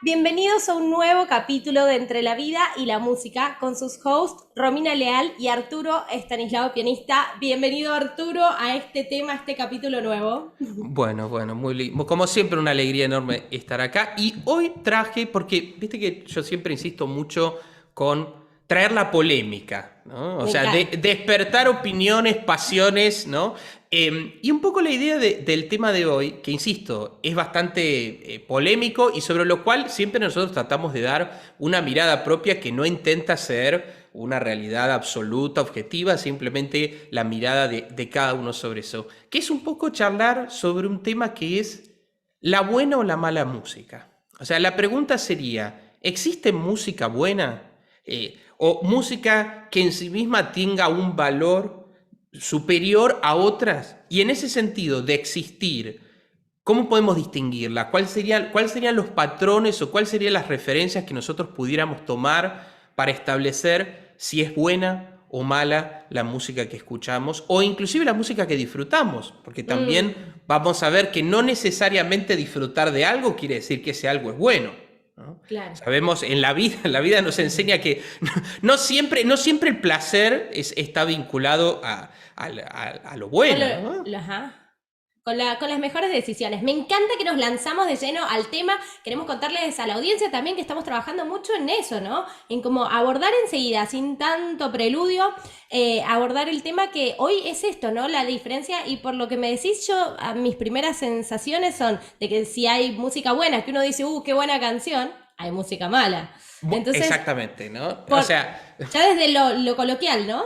Bienvenidos a un nuevo capítulo de Entre la Vida y la Música con sus hosts Romina Leal y Arturo Estanislao, pianista. Bienvenido Arturo a este tema, a este capítulo nuevo. Bueno, como siempre una alegría enorme estar acá y hoy traje, porque viste que yo siempre insisto mucho con traer la polémica, ¿no? O Me sea, encanta. despertar opiniones, pasiones, ¿no? Y un poco la idea del tema de hoy, que insisto, es bastante polémico y sobre lo cual siempre nosotros tratamos de dar una mirada propia que no intenta ser una realidad absoluta, objetiva, simplemente la mirada de cada uno sobre eso, que es un poco charlar sobre un tema que es la buena o la mala música. O sea, la pregunta sería, ¿existe música buena? ¿O música que en sí misma tenga un valor superior a otras? Y en ese sentido de existir, ¿cómo podemos distinguirla? ¿Cuáles serían los patrones o cuáles serían las referencias que nosotros pudiéramos tomar para establecer si es buena o mala la música que escuchamos o inclusive la música que disfrutamos? Porque también Mm, vamos a ver que no necesariamente disfrutar de algo quiere decir que ese algo es bueno, ¿no? claro. Sabemos, la vida nos enseña que no siempre el placer está vinculado a lo Con, bueno, ¿no? ajá. Con las mejores decisiones. Me encanta que nos lanzamos de lleno al tema. Queremos contarles a la audiencia también que estamos trabajando mucho en eso, ¿no? En cómo abordar enseguida, sin tanto preludio, abordar el tema que hoy es esto, ¿no? La diferencia, y por lo que me decís yo, mis primeras sensaciones son de que si hay música buena, que uno dice, qué buena canción, hay música mala. Entonces, Exactamente, ¿no? O por, sea, ya desde lo coloquial, ¿no?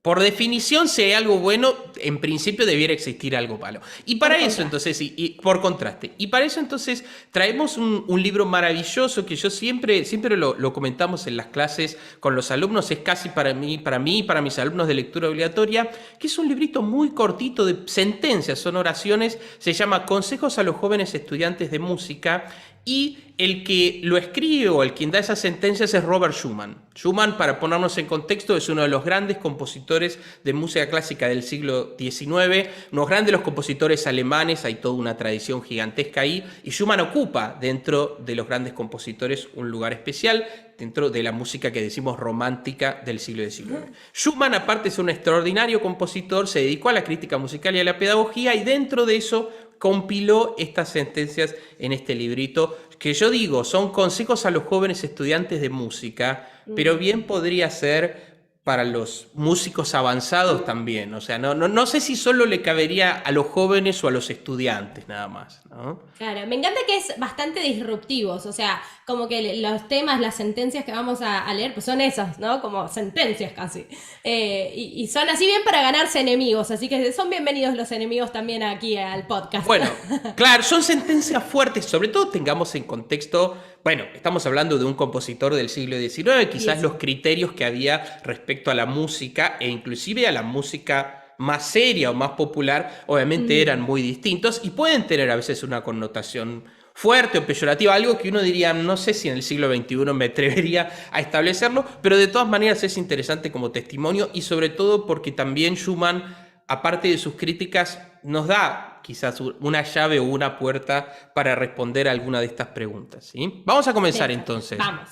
por definición, si hay algo bueno, en principio debiera existir algo malo. Y Por para eso, contraste. entonces, y por contraste, y para eso, entonces, traemos un libro maravilloso que yo siempre lo comentamos en las clases con los alumnos, es casi para mí y para mis alumnos de lectura obligatoria, que es un librito muy cortito de sentencias, son oraciones, se llama Consejos a los jóvenes estudiantes de música. Y el que lo escribe o el quien da esas sentencias es Robert Schumann. Schumann, para ponernos en contexto, es uno de los grandes compositores de música clásica del siglo XIX, unos grandes los compositores alemanes, hay toda una tradición gigantesca ahí, y Schumann ocupa dentro de los grandes compositores un lugar especial dentro de la música que decimos romántica del siglo XIX. Schumann, aparte de ser un extraordinario compositor, se dedicó a la crítica musical y a la pedagogía, y dentro de eso compiló estas sentencias en este librito que yo digo son consejos a los jóvenes estudiantes de música, pero Mm. bien podría ser para los músicos avanzados también. O sea, no sé si solo le cabería a los jóvenes o a los estudiantes nada más, ¿no? Claro, me encanta que es bastante disruptivos, o sea, como que los temas, las sentencias que vamos a leer, pues son esas, ¿no? Como sentencias casi. Y son así bien para ganarse enemigos, así que son bienvenidos los enemigos también aquí al podcast. Bueno, claro, son sentencias fuertes, sobre todo tengamos en contexto, bueno, estamos hablando de un compositor del siglo XIX, Y quizás eso. los criterios que había respecto a la música e inclusive a la música más seria o más popular, obviamente eran Mm. muy distintos y pueden tener a veces una connotación fuerte o peyorativa, algo que uno diría, no sé si en el siglo XXI me atrevería a establecerlo, pero de todas maneras es interesante como testimonio y sobre todo porque también Schumann, aparte de sus críticas, nos da quizás una llave o una puerta para responder a alguna de estas preguntas, ¿sí? Vamos a Me comenzar encanta. entonces. Vamos.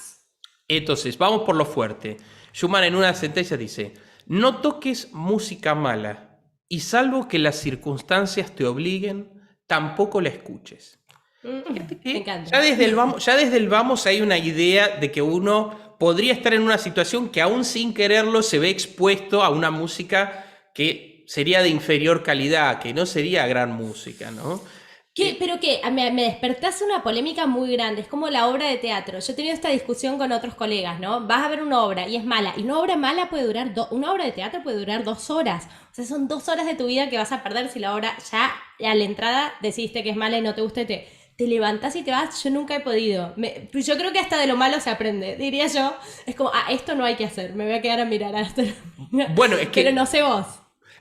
Entonces, vamos por lo fuerte. Schumann en una sentencia dice, no toques música mala y salvo que las circunstancias te obliguen, tampoco la escuches. Fíjate Me que encanta. ya desde el vamos hay una idea de que uno podría estar en una situación que aún sin quererlo se ve expuesto a una música que sería de inferior calidad, que no sería gran música, ¿no? ¿Qué? Pero que me despertás una polémica muy grande, es como la obra de teatro. Yo he tenido esta discusión con otros colegas, ¿no? Vas a ver una obra y es mala, y una obra mala puede durar, una obra de teatro puede durar 2 horas. O sea, son 2 horas de tu vida que vas a perder si la obra ya a la entrada decidiste que es mala y no te gusta y te levantás y te vas. Yo nunca he podido. Yo creo que hasta de lo malo se aprende, diría yo. Es como, esto no hay que hacer, me voy a quedar a mirar a esto. Bueno, es Pero no que sé vos.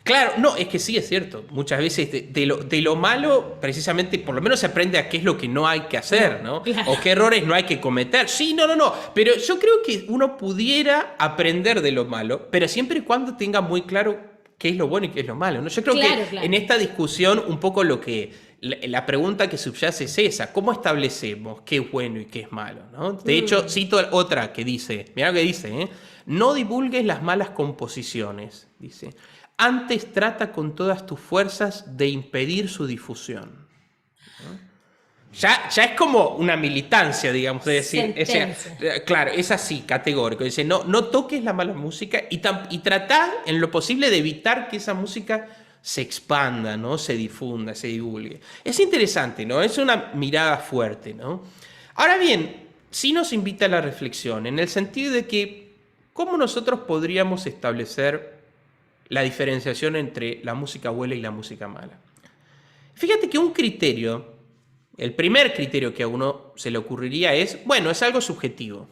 claro, no, es que sí es cierto. Muchas veces de lo malo, precisamente, por lo menos se aprende a qué es lo que no hay que hacer, No, ¿no? claro. O qué errores no hay que cometer. Sí, no. Pero yo creo que uno pudiera aprender de lo malo, pero siempre y cuando tenga muy claro qué es lo bueno y qué es lo malo, ¿no? Yo creo Claro, que claro. en esta discusión un poco lo que la pregunta que subyace es esa: ¿cómo establecemos qué es bueno y qué es malo, ¿no? De hecho, Mm. cito otra que dice, mirá lo que dice, ¿eh? No divulgues las malas composiciones, dice. Antes trata con todas tus fuerzas de impedir su difusión. Ya es como una militancia, digamos, de decir, o sea, Sentencia. claro, es así, categórico. Dice, no toques la mala música y tratá en lo posible de evitar que esa música se expanda, ¿no? Se difunda, se divulgue. Es interesante, ¿no? Es una mirada fuerte, ¿no? Ahora bien, sí nos invita a la reflexión, en el sentido de que, ¿cómo nosotros podríamos establecer la diferenciación entre la música buena y la música mala? Fíjate que un criterio, el primer criterio que a uno se le ocurriría es, bueno, es algo subjetivo,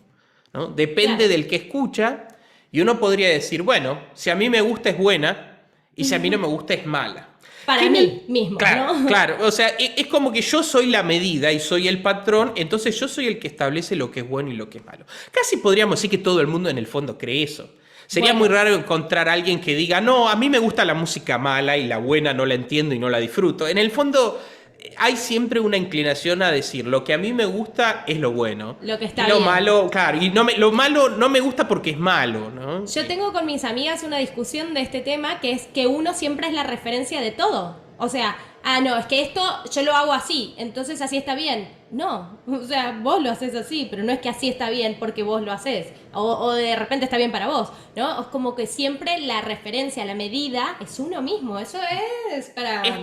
¿no? Depende Claro. del que escucha, y uno podría decir, bueno, si a mí me gusta es buena y si a mí no me gusta es mala. Que Para en mí mismo, claro, ¿no? claro, o sea, es como que yo soy la medida y soy el patrón, entonces yo soy el que establece lo que es bueno y lo que es malo. Casi podríamos decir que todo el mundo en el fondo cree eso. Sería muy Bueno, raro encontrar a alguien que diga, no, a mí me gusta la música mala y la buena no la entiendo y no la disfruto. En el fondo hay siempre una inclinación a decir, lo que a mí me gusta es lo bueno. lo que Y está lo bien. malo, claro, y lo malo no me gusta porque es malo, ¿no? Yo tengo con mis amigas una discusión de este tema que es que uno siempre es la referencia de todo. O sea, no, es que esto yo lo hago así, entonces así está bien. No, o sea, vos lo haces así, pero no es que así está bien porque vos lo haces. O de repente está bien para vos, ¿no? Es como que siempre la referencia, la medida es uno mismo. Eso es para Es,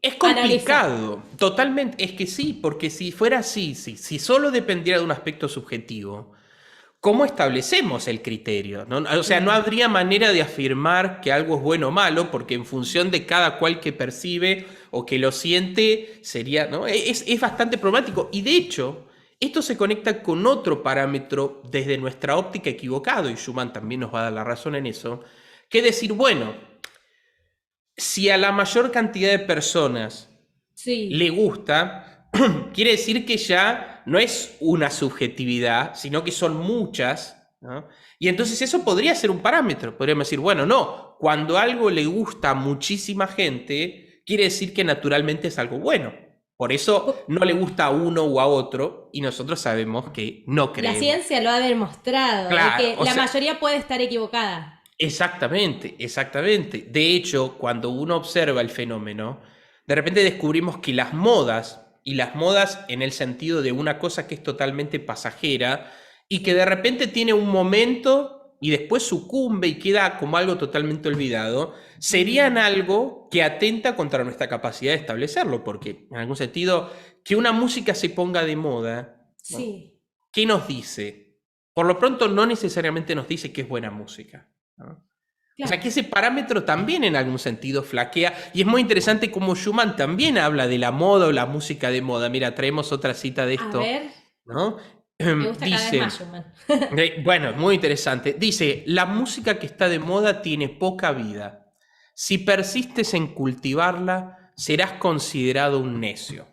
es analizar. complicado, totalmente. Es que sí, porque si fuera así, si solo dependiera de un aspecto subjetivo, ¿cómo establecemos el criterio? ¿No? O sea, no Mm. habría manera de afirmar que algo es bueno o malo, porque en función de cada cual que percibe o que lo siente, sería, ¿no? Es bastante problemático. Y de hecho, esto se conecta con otro parámetro desde nuestra óptica equivocado, y Schumann también nos va a dar la razón en eso, que es decir, bueno, si a la mayor cantidad de personas le Sí. gusta, quiere decir que ya no es una subjetividad, sino que son muchas, ¿no? Y entonces eso podría ser un parámetro. Podríamos decir, bueno, no, cuando algo le gusta a muchísima gente, quiere decir que naturalmente es algo bueno. Por eso no le gusta a uno o a otro, y nosotros sabemos que no La creemos. ciencia lo ha demostrado, de Claro, que o la sea, mayoría puede estar equivocada. exactamente, exactamente. De hecho, cuando uno observa el fenómeno, de repente descubrimos que las modas, y las modas en el sentido de una cosa que es totalmente pasajera y que de Sí. repente tiene un momento y después sucumbe y queda como algo totalmente olvidado, serían Mm. algo que atenta contra nuestra capacidad de establecerlo, porque en algún sentido, que una música se ponga de moda, ¿no? Sí. ¿Qué nos dice? Por lo pronto no necesariamente nos dice que es buena música, ¿no? O sea Claro. que ese parámetro también en algún sentido flaquea, y es muy interesante cómo Schumann también habla de la moda o la música de moda. Mira, traemos otra cita de A esto, ver, ¿no? me gusta cada vez más Dice, Schumann. bueno, muy interesante, dice, la música que está de moda tiene poca vida. Si persistes en cultivarla, serás considerado un necio.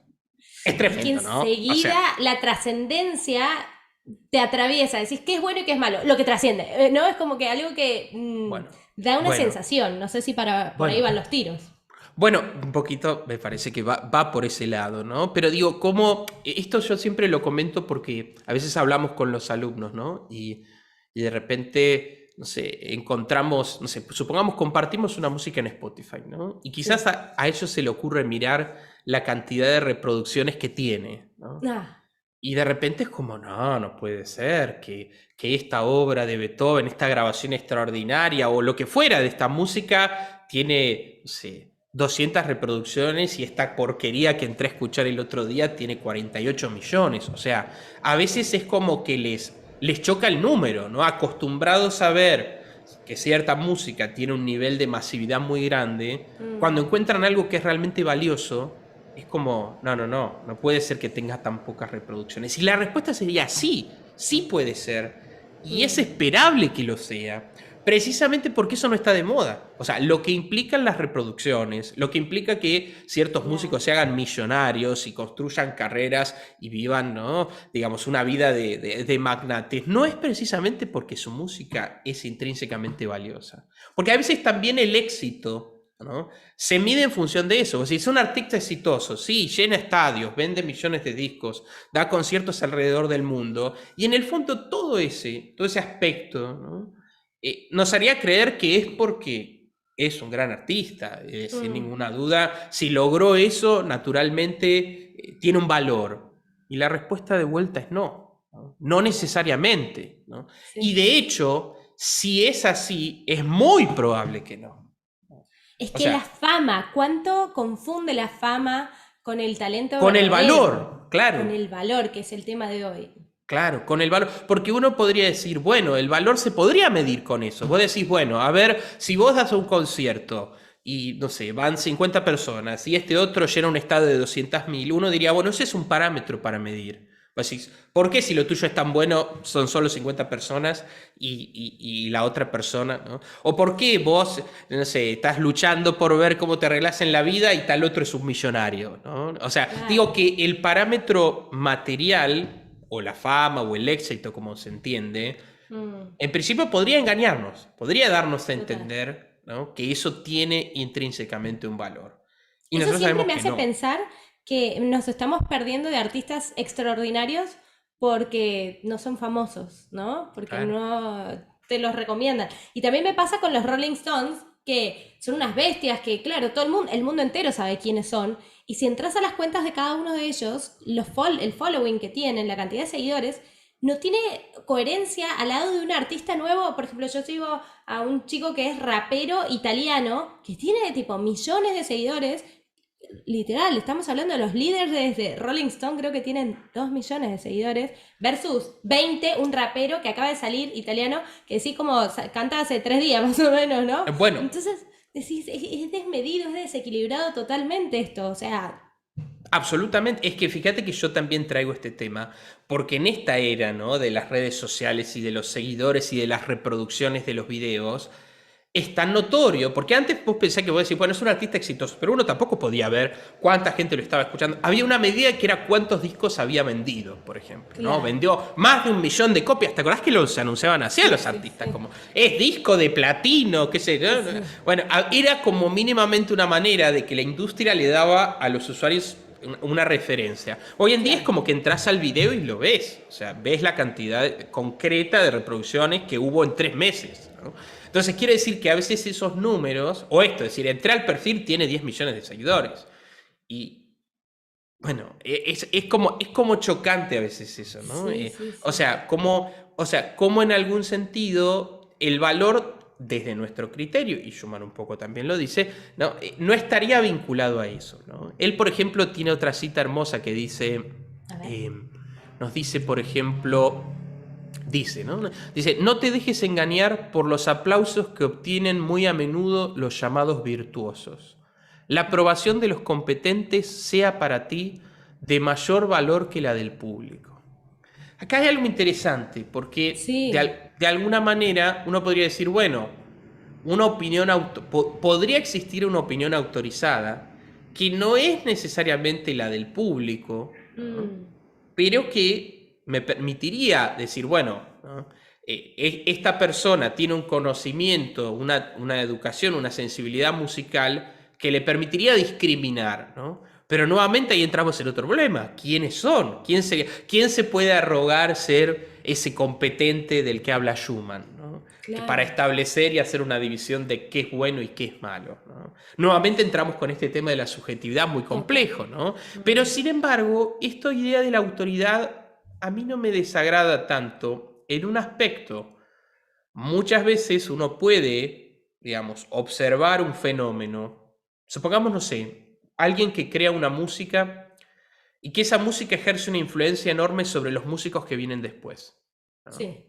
Es Es que tremendo, ¿no? O enseguida sea, la trascendencia te atraviesa, decís qué es bueno y qué es malo, lo que trasciende, ¿no? Es como que algo que bueno, da una bueno, sensación, no sé si por ahí bueno. van los tiros. Bueno, un poquito me parece que va por ese lado, ¿no? Pero digo, como esto yo siempre lo comento porque a veces hablamos con los alumnos, ¿no? Y de repente, no sé, encontramos, no sé, supongamos compartimos una música en Spotify, ¿no? Y quizás Sí. a ellos se le ocurre mirar la cantidad de reproducciones que tiene, ¿no? Ah, Y de repente es como, no puede ser que esta obra de Beethoven, esta grabación extraordinaria o lo que fuera de esta música tiene, no sé, 200 reproducciones y esta porquería que entré a escuchar el otro día tiene 48 millones. O sea, a veces es como que les choca el número, ¿no? Acostumbrados a ver que cierta música tiene un nivel de masividad muy grande, cuando mm, encuentran algo que es realmente valioso, es como, no puede ser que tenga tan pocas reproducciones. Y la respuesta sería sí, sí puede ser. Y es mm. esperable que lo sea. Precisamente porque eso no está de moda. O sea, lo que implican las reproducciones, lo que implica que ciertos Claro. músicos se hagan millonarios y construyan carreras y vivan, ¿no? Digamos, una vida de magnates, no es precisamente porque su música es intrínsecamente valiosa. Porque a veces también el éxito, ¿no?, se mide en función de eso. Si es un artista exitoso, sí, llena estadios, vende millones de discos, da conciertos alrededor del mundo, y en el fondo todo ese aspecto, ¿no?, nos haría creer que es porque es un gran artista, sin Mm, ninguna duda. Si logró eso, naturalmente tiene un valor. Y la respuesta de vuelta es no, ¿no? No necesariamente, ¿no? Y sí. de hecho, si es así, es muy probable que no. Es O que la sea, fama, ¿cuánto confunde la fama con el talento con el verdadero? valor, Con claro. el valor, que es el tema de hoy. Claro, con el valor, porque uno podría decir, bueno, el valor se podría medir con eso. Vos decís, bueno, a ver, si vos das un concierto y, no sé, van 50 personas y este otro llena un estadio de 200.000, uno diría, bueno, ese es un parámetro para medir. Vos decís, ¿por qué si lo tuyo es tan bueno son solo 50 personas y la otra persona, ¿no? ¿O por qué vos, no sé, estás luchando por ver cómo te arreglas en la vida y tal otro es un millonario, ¿no? O sea, Claro. digo que el parámetro material o la fama o el éxito, como se entiende, Mm, en principio podría engañarnos, podría darnos a total. entender, ¿no?, que eso tiene intrínsecamente un valor. Y Eso nosotros siempre sabemos me que hace no. pensar que nos estamos perdiendo de artistas extraordinarios porque no son famosos, ¿no? Porque Claro. no te los recomiendan. Y también me pasa con los Rolling Stones, que son unas bestias que, claro, todo el mundo entero sabe quiénes son. Y si entras a las cuentas de cada uno de ellos, el following que tienen, la cantidad de seguidores, no tiene coherencia al lado de un artista nuevo. Por ejemplo, yo sigo a un chico que es rapero italiano, que tiene tipo millones de seguidores. Literal, estamos hablando de los líderes de Rolling Stone, creo que tienen 2 millones de seguidores, versus 20, un rapero que acaba de salir italiano, que sí como canta hace 3 días más o menos, ¿no? Bueno, Entonces, decís, es desmedido, es desequilibrado totalmente esto, o sea, absolutamente. Es que fíjate que yo también traigo este tema, porque en esta era, ¿no?, de las redes sociales y de los seguidores y de las reproducciones de los videos, es tan notorio, porque antes vos pensás que vos decís, bueno, es un artista exitoso, pero uno tampoco podía ver cuánta gente lo estaba escuchando. Había una medida que era cuántos discos había vendido, por ejemplo, ¿no? claro. Vendió más de 1 millón de copias. ¿Te acordás que los anunciaban así a Sí, los sí, artistas? sí. Como, es disco de platino, qué sé yo. Sí. Bueno, era como mínimamente una manera de que la industria le daba a los usuarios una referencia. Hoy en día es Claro. como que entras al video y lo ves. O sea, ves la cantidad concreta de reproducciones que hubo en 3 meses, ¿no? Entonces quiere decir que a veces esos números, o esto, es decir, entré al perfil, tiene 10 millones de seguidores. Y bueno, es como chocante a veces eso, ¿no? Sí, sí, O sí. sea, como en algún sentido el valor desde nuestro criterio, y Schumann un poco también lo dice, no, no estaría vinculado a eso, ¿no? Él, por ejemplo, tiene otra cita hermosa que dice, A ver. eh, nos dice, por ejemplo, dice, ¿no? Dice, no te dejes engañar por los aplausos que obtienen muy a menudo los llamados virtuosos. La aprobación de los competentes sea para ti de mayor valor que la del público. Acá hay algo interesante, porque Sí. de alguna manera uno podría decir, bueno, una opinión podría existir una opinión autorizada que no es necesariamente la del público, ¿no?, Mm, pero que me permitiría decir, bueno, ¿no?, esta persona tiene un conocimiento, una educación, una sensibilidad musical que le permitiría discriminar, ¿no? Pero nuevamente ahí entramos en otro problema. ¿Quiénes son? ¿Quién se puede arrogar ser ese competente del que habla Schumann, ¿no?, que para claro. establecer y hacer una división de qué es bueno y qué es malo, ¿no? Nuevamente entramos con este tema de la subjetividad muy Total. complejo, ¿no? Pero Mm, sin embargo, esta idea de la autoridad a mí no me desagrada tanto en un aspecto. Muchas veces uno puede, digamos, observar un fenómeno. Supongamos, no sé, alguien que crea una música y que esa música ejerce una influencia enorme sobre los músicos que vienen después, ¿no? sí.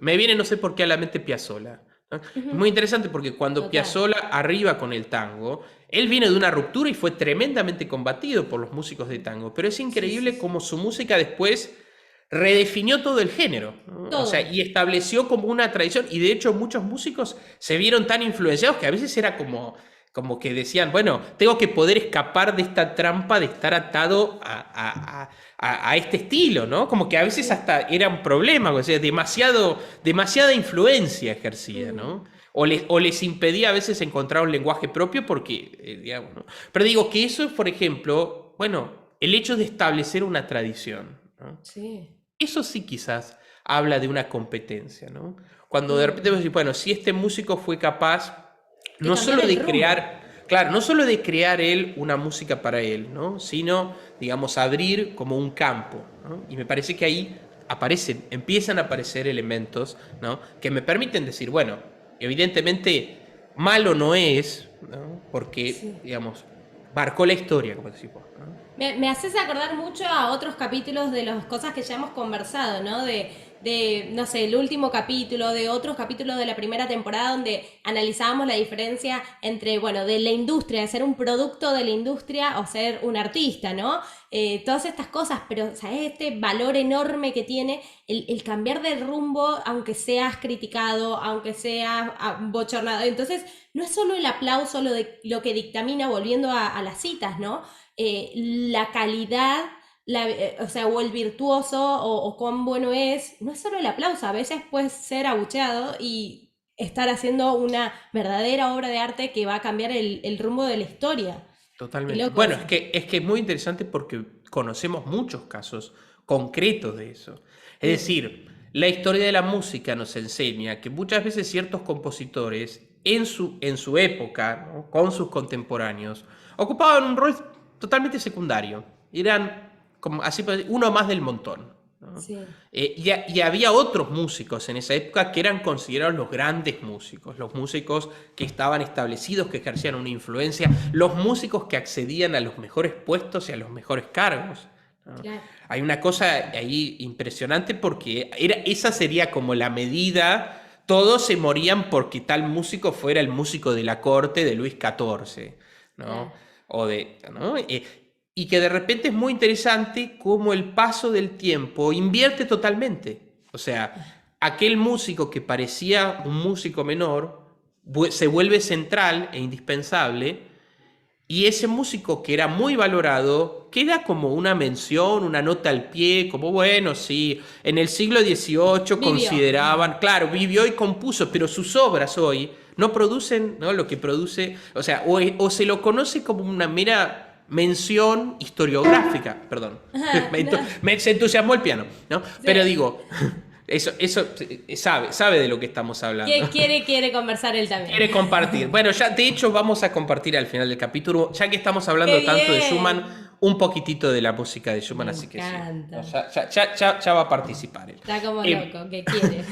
Me viene, no sé por qué, a la mente Piazzolla, ¿no? Es Ujú, muy interesante porque cuando total. Piazzolla arriba con el tango, él viene de una ruptura y fue tremendamente combatido por los músicos de tango, pero es Sí, sí, increíble sí. cómo su música después redefinió todo el género, ¿no? O sea, Todo. y estableció como una tradición, y de hecho muchos músicos se vieron tan influenciados que a veces era como que decían, bueno, tengo que poder escapar de esta trampa de estar atado a este estilo, ¿no? Como que a veces Sí. hasta era un problema, o sea, demasiada influencia ejercía, Mm. ¿no? O les impedía a veces encontrar un lenguaje propio porque, digamos, ¿no? Pero digo que eso es, por ejemplo, bueno, el hecho de establecer una tradición, ¿no? Sí. Eso sí quizás habla de una competencia, ¿no? Cuando de repente vos Mm. decís, bueno, si este músico fue capaz De no cambiar solo el de rumbo. crear, claro, no solo de crear él una música para él, ¿no? Sino, digamos, abrir como un campo, ¿no? Y me parece que ahí empiezan a aparecer elementos, ¿no? Que me permiten decir, bueno, evidentemente malo no es, ¿no? Porque, Sí. digamos, marcó la historia, como decimos, ¿no? Me haces acordar mucho a otros capítulos de las cosas que ya hemos conversado, ¿no? No sé, el último capítulo, de otros capítulos de la primera temporada donde analizábamos la diferencia entre, bueno, de la industria, de ser un producto de la industria o ser un artista, ¿no? Todas estas cosas, pero, ¿sabes? Este valor enorme que tiene el cambiar de rumbo, aunque seas criticado, aunque seas bochornado. Entonces, no es solo el aplauso lo que dictamina, volviendo a las citas, ¿no? La calidad, o sea, o el virtuoso, o cuán bueno es, no es solo el aplauso, a veces puedes ser abucheado y estar haciendo una verdadera obra de arte que va a cambiar el rumbo de la historia. Qué Totalmente. loco Bueno, eso. es que es muy interesante porque conocemos muchos casos concretos de eso. Es Mm, decir, la historia de la música nos enseña que muchas veces ciertos compositores en su época, ¿no? Con sus contemporáneos, ocupaban un rol totalmente secundario. Eran, como así uno más del montón, ¿no? sí, Y había otros músicos en esa época que eran considerados los grandes músicos, los músicos que estaban establecidos, que ejercían una influencia, los músicos que accedían a los mejores puestos y a los mejores cargos, ¿no? claro. Hay una cosa ahí impresionante porque esa sería como la medida, todos se morían porque tal músico fuera el músico de la corte de Luis XIV, ¿no? Claro. ¿No? Y que de repente es muy interesante cómo el paso del tiempo invierte totalmente. O sea, aquel músico que parecía un músico menor se vuelve central e indispensable, y ese músico que era muy valorado queda como una mención, una nota al pie, como bueno, sí, en el siglo XVIII Vivió. consideraban, claro, vivió y compuso, pero sus obras hoy no producen, ¿no? Lo que produce, o sea, o se lo conoce como una mera mención historiográfica, perdón, Ajá, no, se entusiasmó el piano, ¿no? Pero sí. digo, eso sabe de lo que estamos hablando. Quiere conversar él también. Quiere compartir. Bueno, ya de hecho vamos a compartir al final del capítulo, ya que estamos ¡Qué hablando tanto de bien! Schumann, un poquitito de la música de Me Schumann, así que sí. encanta. No, ya va a participar él. Está como Eh, loco, ¿qué quiere?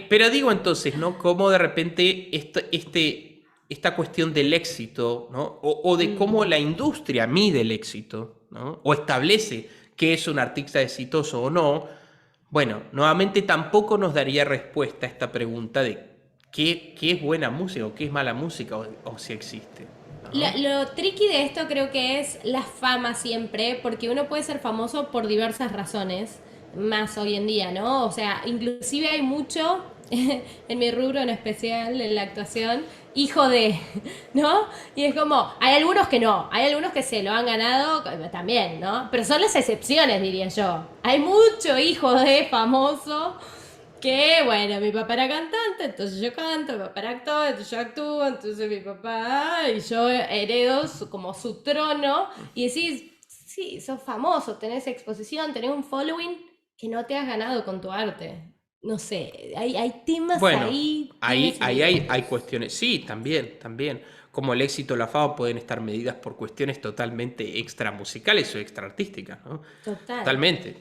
pero digo entonces, ¿no? Cómo de repente esta cuestión del éxito, ¿no? O de cómo Mm. la industria mide el éxito, ¿no? O establece qué es un artista exitoso o no. Bueno, nuevamente tampoco nos daría respuesta a esta pregunta de qué es buena música o qué es mala música o si existe, ¿no? Lo tricky de esto creo que es la fama siempre, porque uno puede ser famoso por diversas razones, más hoy en día, ¿no? O sea, inclusive hay mucho, en mi rubro en especial, en la actuación, hijo de, ¿no? Y es como, hay algunos que no, hay algunos que se lo han ganado también, ¿no? Pero son las excepciones, diría yo. Hay mucho hijo de famoso que bueno, mi papá era cantante, entonces yo canto, mi papá era actor, entonces yo actúo, entonces mi papá, y yo heredo como su trono, y decís, sí, sos famoso, tenés exposición, tenés un following que no te has ganado con tu arte. No sé, hay temas Bueno, ahí, ahí, tiros y ahí hay directos. cuestiones, sí, también. Como el éxito o la fama pueden estar medidas por cuestiones totalmente extra musicales o extra artísticas, ¿no? Total.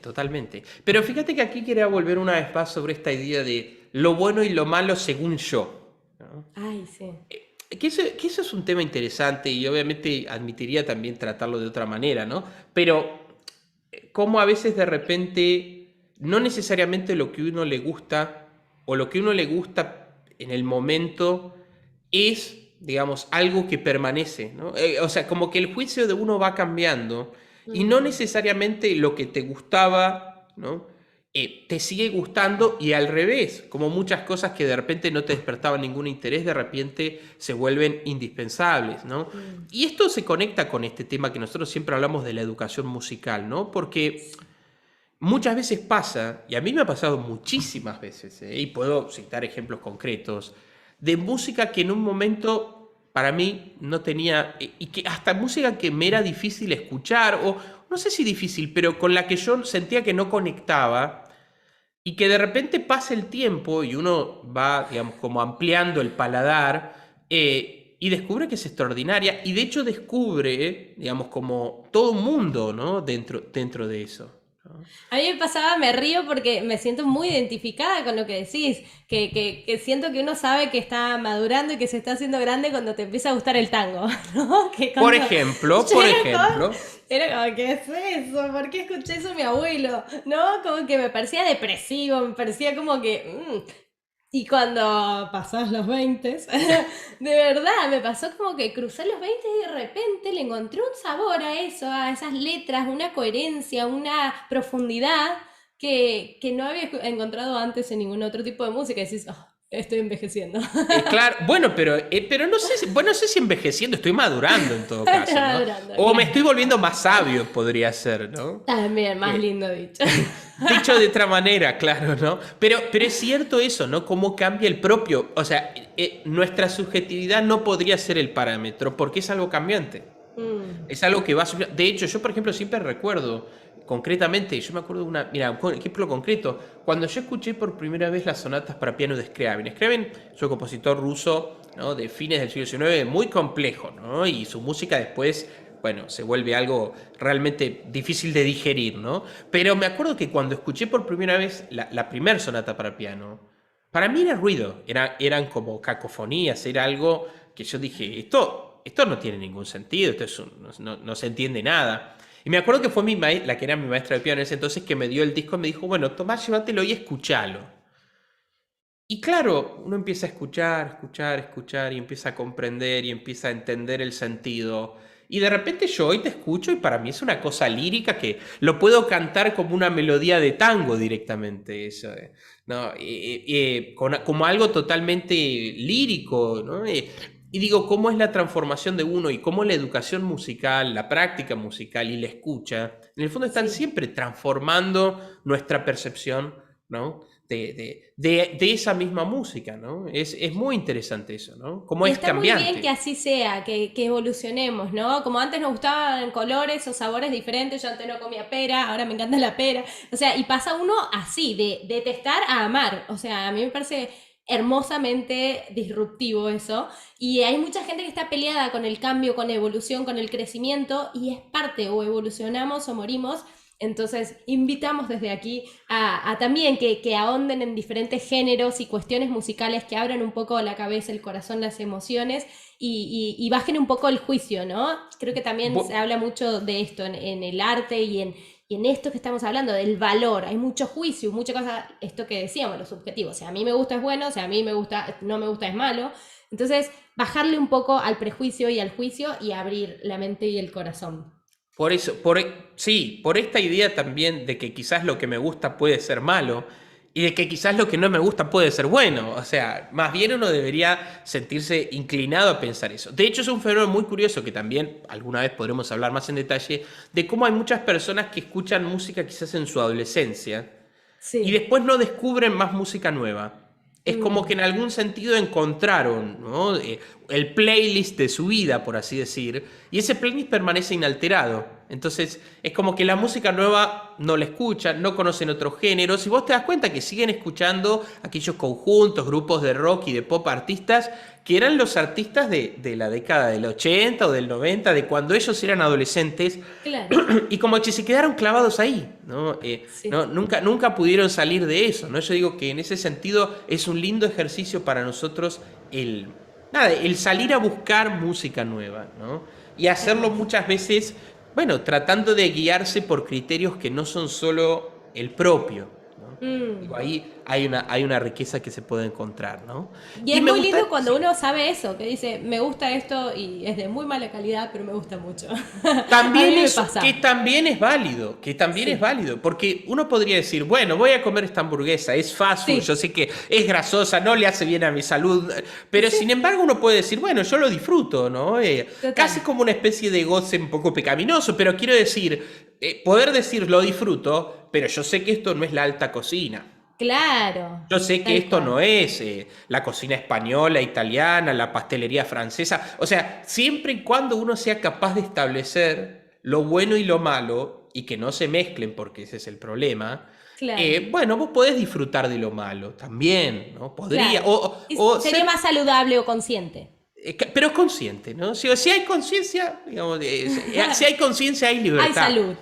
Totalmente. Pero fíjate que aquí quería volver una vez más sobre esta idea de lo bueno y lo malo según yo, ¿no? Ay, sí. Que eso es un tema interesante y obviamente admitiría también tratarlo de otra manera, ¿no? Pero cómo a veces de repente no necesariamente lo que uno le gusta o lo que uno le gusta en el momento es, digamos, algo que permanece, ¿no? O sea, como que el juicio de uno va cambiando y no Mm, necesariamente lo que te gustaba, ¿no? te sigue gustando y al revés, como muchas cosas que de repente no te despertaban ningún interés, de repente se vuelven indispensables, ¿no? Mm. Y esto se conecta con este tema que nosotros siempre hablamos de la educación musical, ¿no? Porque muchas veces pasa, y a mí me ha pasado muchísimas veces, y puedo citar ejemplos concretos, de música que en un momento para mí no tenía, y que hasta música que me era difícil escuchar, o no sé si difícil, pero con la que yo sentía que no conectaba, y que de repente pasa el tiempo y uno va, digamos, como ampliando el paladar, y descubre que es extraordinaria, y de hecho descubre, digamos, como todo un mundo, ¿no? Dentro de eso, ¿no? A mí me pasaba, me río porque me siento muy identificada con lo que decís, que siento que uno sabe que está madurando y que se está haciendo grande cuando te empieza a gustar el tango, ¿no? Que Por cuando ejemplo, yo por era joven, ejemplo, era como, ¿qué es eso? ¿Por qué escuché eso a mi abuelo? ¿No? Como que me parecía depresivo, me parecía como que... Y cuando pasás los 20, de verdad, me pasó como que crucé los 20 y de repente le encontré un sabor a eso, a esas letras, una coherencia, una profundidad que no había encontrado antes en ningún otro tipo de música. Y decís, "Oh, estoy envejeciendo." claro, bueno, pero no sé, bueno, no sé si envejeciendo, estoy madurando en todo caso, ¿no? Madurando, O me claro. estoy volviendo más sabio, podría ser, ¿no? También, más Eh, lindo dicho. Dicho de otra manera, claro, ¿no? Pero es cierto eso, ¿no? Cómo cambia el propio, o sea, nuestra subjetividad no podría ser el parámetro porque es algo cambiante. Mm. Es algo que va subiendo. De hecho, yo, por ejemplo, siempre recuerdo, concretamente, yo me acuerdo de una, mira, un ejemplo concreto, cuando yo escuché por primera vez las sonatas para piano de Scriabin. Scriabin es un compositor ruso, ¿no? De fines del siglo XIX, muy complejo, ¿no? Y su música después, bueno, se vuelve algo realmente difícil de digerir, ¿no? Pero me acuerdo que cuando escuché por primera vez la primera sonata para piano, para mí era ruido, eran como cacofonías, era algo que yo dije, esto no tiene ningún sentido, no se entiende nada. Y me acuerdo que fue la que era mi maestra de piano en ese entonces que me dio el disco y me dijo, bueno, Tomás, llévatelo y escúchalo. Y claro, uno empieza a escuchar y empieza a comprender y empieza a entender el sentido. Y de repente yo hoy te escucho y para mí es una cosa lírica que lo puedo cantar como una melodía de tango directamente, eso, ¿no? Como algo totalmente lírico, ¿no? Y digo, ¿cómo es la transformación de uno y cómo la educación musical, la práctica musical y la escucha, en el fondo están Sí. siempre transformando nuestra percepción, ¿no? De esa misma música, ¿no? Es muy interesante eso, ¿no? Cómo Y es está muy bien que cambiante. así sea, que evolucionemos, ¿no? Como antes nos gustaban colores o sabores diferentes, yo antes no comía pera, ahora me encanta la pera. O sea, y pasa uno así, de detestar a amar. O sea, a mí me parece hermosamente disruptivo eso. Y hay mucha gente que está peleada con el cambio, con la evolución, con el crecimiento, y es parte, o evolucionamos o morimos. Entonces, invitamos desde aquí a también que ahonden en diferentes géneros y cuestiones musicales, que abran un poco la cabeza, el corazón, las emociones y bajen un poco el juicio, ¿no? Creo que también se Bu- habla mucho de esto en el arte y en esto que estamos hablando, del valor. Hay mucho juicio, mucha cosa, esto que decíamos, lo subjetivo. O sea, a mí me gusta es bueno, o sea, a mí me gusta, no me gusta es malo. Entonces, bajarle un poco al prejuicio y al juicio y abrir la mente y el corazón. Por eso, sí, por esta idea también de que quizás lo que me gusta puede ser malo y de que quizás lo que no me gusta puede ser bueno. O sea, más bien uno debería sentirse inclinado a pensar eso. De hecho, es un fenómeno muy curioso que también alguna vez podremos hablar más en detalle de cómo hay muchas personas que escuchan música quizás en su adolescencia y Sí. después no descubren más música nueva. Es como que Mm. en algún sentido encontraron, ¿no? El playlist de su vida, por así decir, y ese playlist permanece inalterado. Entonces es como que la música nueva no la escuchan, no conocen otros géneros, y vos te das cuenta que siguen escuchando aquellos conjuntos, grupos de rock y de pop artistas que eran los artistas de la década del 80 o del 90, de cuando ellos eran adolescentes, Claro. y como que se quedaron clavados ahí, ¿no? Sí. Nunca pudieron salir de eso, ¿no? Yo digo que en ese sentido es un lindo ejercicio para nosotros el salir a buscar música nueva, ¿no? Y hacerlo Hermoso. muchas veces, bueno, tratando de guiarse por criterios que no son solo el propio, ¿no? Digo, Mm. hay una riqueza que se puede encontrar, ¿no? Y Y es me muy gusta, lindo cuando sí. uno sabe eso, que dice, me gusta esto y es de muy mala calidad, pero me gusta mucho. A También mí me eso, que pasa. también es válido, que también es Sí, válido, porque uno podría decir, bueno, voy a comer esta hamburguesa, es fast food, yo sí, sé que es grasosa, no le hace bien a mi salud, pero sí, sin embargo uno puede decir, bueno, yo lo disfruto, ¿no? Casi total. como una especie de goce un poco pecaminoso, pero quiero decir, poder decir lo disfruto, pero yo sé que esto no es la alta cocina. Claro, Yo sé que tal esto no cual. es la cocina española, italiana, la pastelería francesa. O sea, siempre y cuando uno sea capaz de establecer lo bueno y lo malo y que no se mezclen, porque ese es el problema, Claro, bueno, vos podés disfrutar de lo malo también, ¿no? Podría, claro. o Sería ser más saludable o consciente. pero consciente, ¿no? Si hay conciencia, digamos, si hay conciencia hay Hay libertad. salud.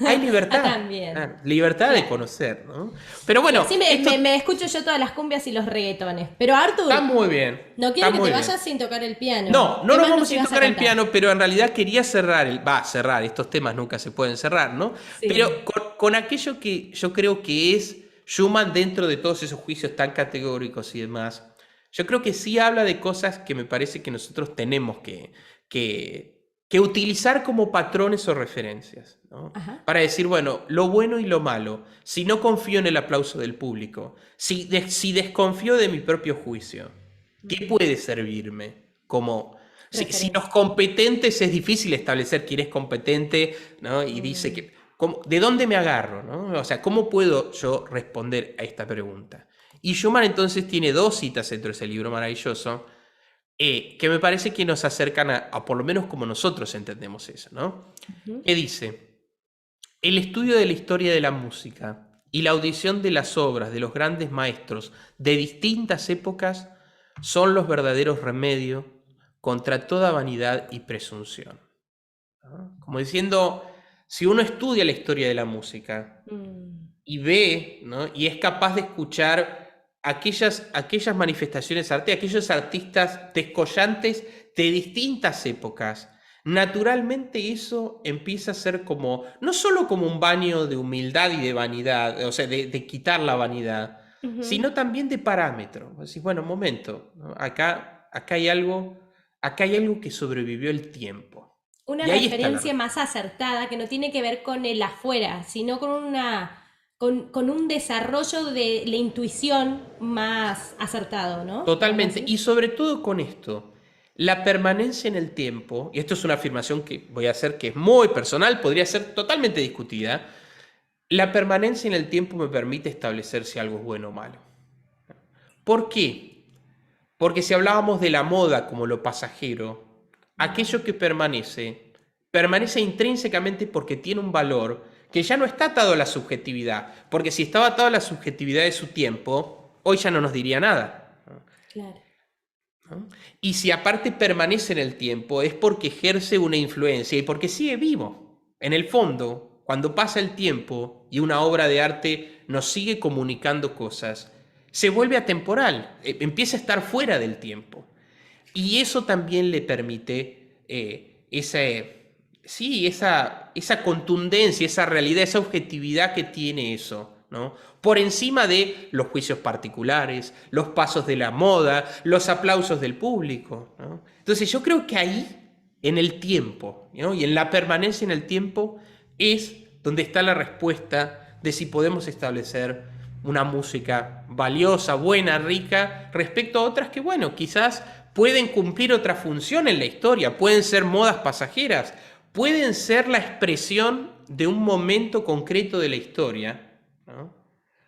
Hay Ah, libertad. también. Libertad de Claro. conocer, ¿no? Pero Y bueno, así esto me escucho yo todas las cumbias y los reggaetones. Pero está Arthur, muy bien. no Está quiero que te muy bien. vayas sin tocar el piano. No, no ¿Qué nos más nos vamos a ibas a tocar el contar? piano, pero en realidad quería cerrar, cerrar, estos temas nunca se pueden cerrar, ¿no? Sí. Pero con aquello que yo creo que es Schumann dentro de todos esos juicios tan categóricos y demás, yo creo que sí habla de cosas que me parece que nosotros tenemos que utilizar como patrones o referencias, ¿no? Ajá. Para decir, bueno, lo bueno y lo malo, si no confío en el aplauso del público, si desconfío de mi propio juicio, ¿qué Mm, puede servirme? Como, si los referencia. competentes es difícil establecer quién es competente, ¿no? Y dice Mm, que, ¿de dónde me agarro? ¿No? O sea, ¿cómo puedo yo responder a esta pregunta? Y Schumann entonces tiene dos citas dentro de ese libro maravilloso que me parece que nos acercan a por lo menos como nosotros entendemos eso, ¿no? ujú. Que dice, el estudio de la historia de la música y la audición de las obras de los grandes maestros de distintas épocas son los verdaderos remedios contra toda vanidad y presunción, ¿no? Como diciendo, si uno estudia la historia de la música Mm, y ve, ¿no? Y es capaz de escuchar aquellas manifestaciones artísticas, aquellos artistas descollantes de distintas épocas, naturalmente eso empieza a ser como, no solo como un baño de humildad y de vanidad, o sea, de quitar la vanidad, ujú. sino también de parámetro. Decís, bueno, un momento, ¿no? Acá hay algo que sobrevivió el tiempo. Una Y ahí está la referencia respuesta. más acertada que no tiene que ver con el afuera, sino con con un desarrollo de la intuición más acertado, ¿no? ¿Vos Totalmente. Y decís? sobre todo con esto, la permanencia en el tiempo, y esto es una afirmación que voy a hacer que es muy personal, podría ser totalmente discutida, la permanencia en el tiempo me permite establecer si algo es bueno o malo. ¿Por qué? Porque si hablábamos de la moda como lo pasajero, aquello que permanece, permanece intrínsecamente porque tiene un valor que ya no está atado a la subjetividad, porque si estaba atado a la subjetividad de su tiempo, hoy ya no nos diría nada. Claro. ¿No? Y si aparte permanece en el tiempo es porque ejerce una influencia y porque sigue vivo. En el fondo, cuando pasa el tiempo y una obra de arte nos sigue comunicando cosas, se vuelve atemporal, empieza a estar fuera del tiempo. Y eso también le permite sí, esa contundencia, esa realidad, esa objetividad que tiene eso, ¿no? Por encima de los juicios particulares, los pasos de la moda, los aplausos del público, ¿no? Entonces yo creo que ahí, en el tiempo, ¿no? Y en la permanencia en el tiempo, es donde está la respuesta de si podemos establecer una música valiosa, buena, rica, respecto a otras que, bueno, quizás pueden cumplir otra función en la historia, pueden ser modas pasajeras, pueden ser la expresión de un momento concreto de la historia, ¿no?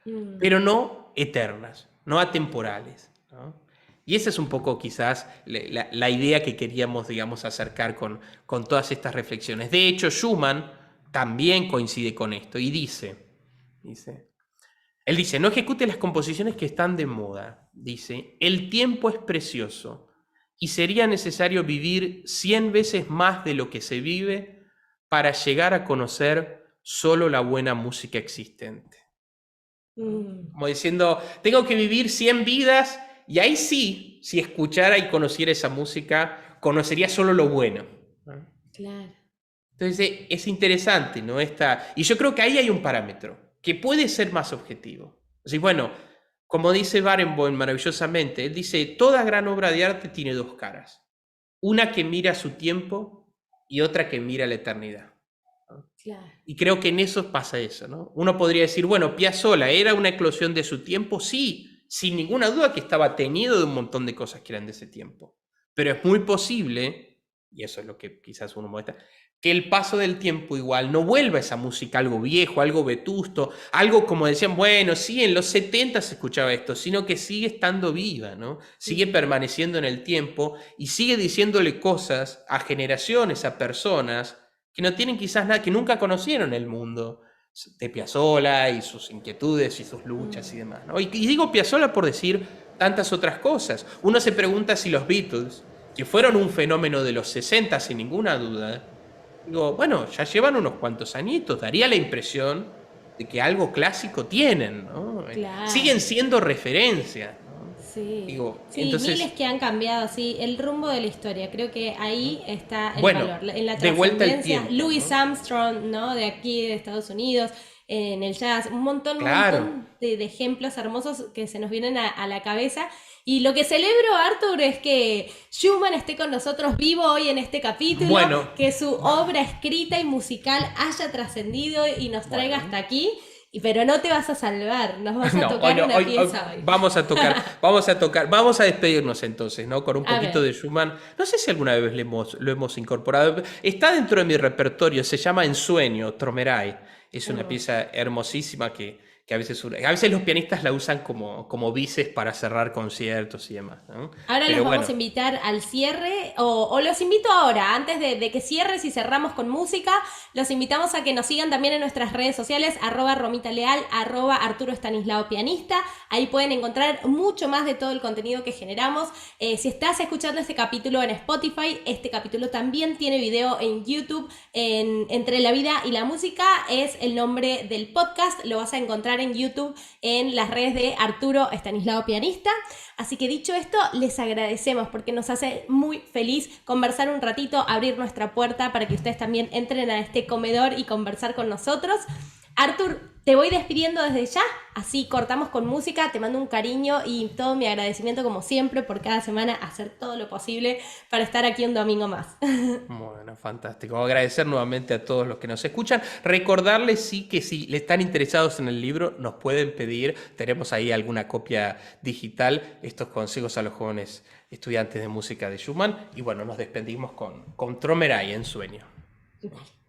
Mm. Pero no eternas, no atemporales, ¿no? Y esa es un poco quizás la idea que queríamos, digamos, acercar con todas estas reflexiones. De hecho, Schumann también coincide con esto y dice, él dice, no ejecute las composiciones que están de moda. Dice, el tiempo es precioso y sería necesario vivir 100 veces más de lo que se vive para llegar a conocer solo la buena música existente. Mm, Como diciendo, tengo que vivir 100 vidas y ahí sí, si escuchara y conociera esa música, conocería solo lo bueno. claro. Entonces es interesante, ¿no? Y yo creo que ahí hay un parámetro que puede ser más objetivo. O sea, bueno, como dice Barenboim maravillosamente, él dice, toda gran obra de arte tiene dos caras. Una que mira su tiempo y otra que mira la eternidad. ¿No? Claro. Y creo que en eso pasa eso, ¿no? Uno podría decir, bueno, Piazzolla era una eclosión de su tiempo, sí, sin ninguna duda que estaba teñido de un montón de cosas que eran de ese tiempo. Pero es muy posible, y eso es lo que quizás uno muestra, que el paso del tiempo igual no vuelva esa música algo viejo, algo vetusto, algo como decían, bueno, sí, en los 70 se escuchaba esto, sino que sigue estando viva, ¿no? Sigue permaneciendo en el tiempo y sigue diciéndole cosas a generaciones, a personas que no tienen quizás nada, que nunca conocieron el mundo de Piazzolla y sus inquietudes y sus luchas y demás, ¿no? Y digo Piazzolla por decir tantas otras cosas. Uno se pregunta si los Beatles, que fueron un fenómeno de los 60 sin ninguna duda, digo, bueno, ya llevan unos cuantos añitos, daría la impresión de que algo clásico tienen, ¿no? Claro. Siguen siendo referencia, ¿no? Sí, Digo, sí, miles entonces, que han cambiado, sí, el rumbo de la historia, creo que ahí está el bueno, valor, en la de vuelta al trascendencia. tiempo, Louis ¿no? Armstrong, ¿no? De aquí, de Estados Unidos, en el jazz, un Claro. montón de ejemplos hermosos que se nos vienen a la cabeza. Y lo que celebro, Arthur, es que Schumann esté con nosotros vivo hoy en este capítulo, Bueno, que su obra escrita y musical haya trascendido y nos traiga hasta bueno. aquí. Pero no te vas a salvar, nos vas a No, hoy tocar no, una pieza hoy. vamos a despedirnos entonces, ¿no? Con un A poquito ver. de Schumann. No sé si alguna vez lo hemos incorporado. Está dentro de mi repertorio, se llama Ensueño, Tromerai. Es una Hermoso. pieza hermosísima que a veces los pianistas la usan como bises para cerrar conciertos y demás, ¿no? Ahora los Pero vamos a bueno, invitar al cierre, o los invito ahora, antes de que cierres y cerramos con música, los invitamos a que nos sigan también en nuestras redes sociales, @RomitaLeal, @Arturo Estanislao Pianista. Ahí pueden encontrar mucho más de todo el contenido que generamos. Si estás escuchando este capítulo en Spotify, este capítulo también tiene video en YouTube. Entre la vida y la música es el nombre del podcast. Lo vas a encontrar en YouTube en las redes de Arturo Estanislao Pianista. Así que dicho esto, les agradecemos porque nos hace muy feliz conversar un ratito, abrir nuestra puerta para que ustedes también entren a este comedor y conversar con nosotros. Artur, te voy despidiendo desde ya, así cortamos con música, te mando un cariño y todo mi agradecimiento como siempre por cada semana hacer todo lo posible para estar aquí un domingo más. bueno, fantástico. Agradecer nuevamente a todos los que nos escuchan. Recordarles sí que si le están interesados en el libro, nos pueden pedir. Tenemos ahí alguna copia digital, estos consejos a los jóvenes estudiantes de música de Schumann. Y bueno, nos despedimos con Tromerai en sueño. Adiós.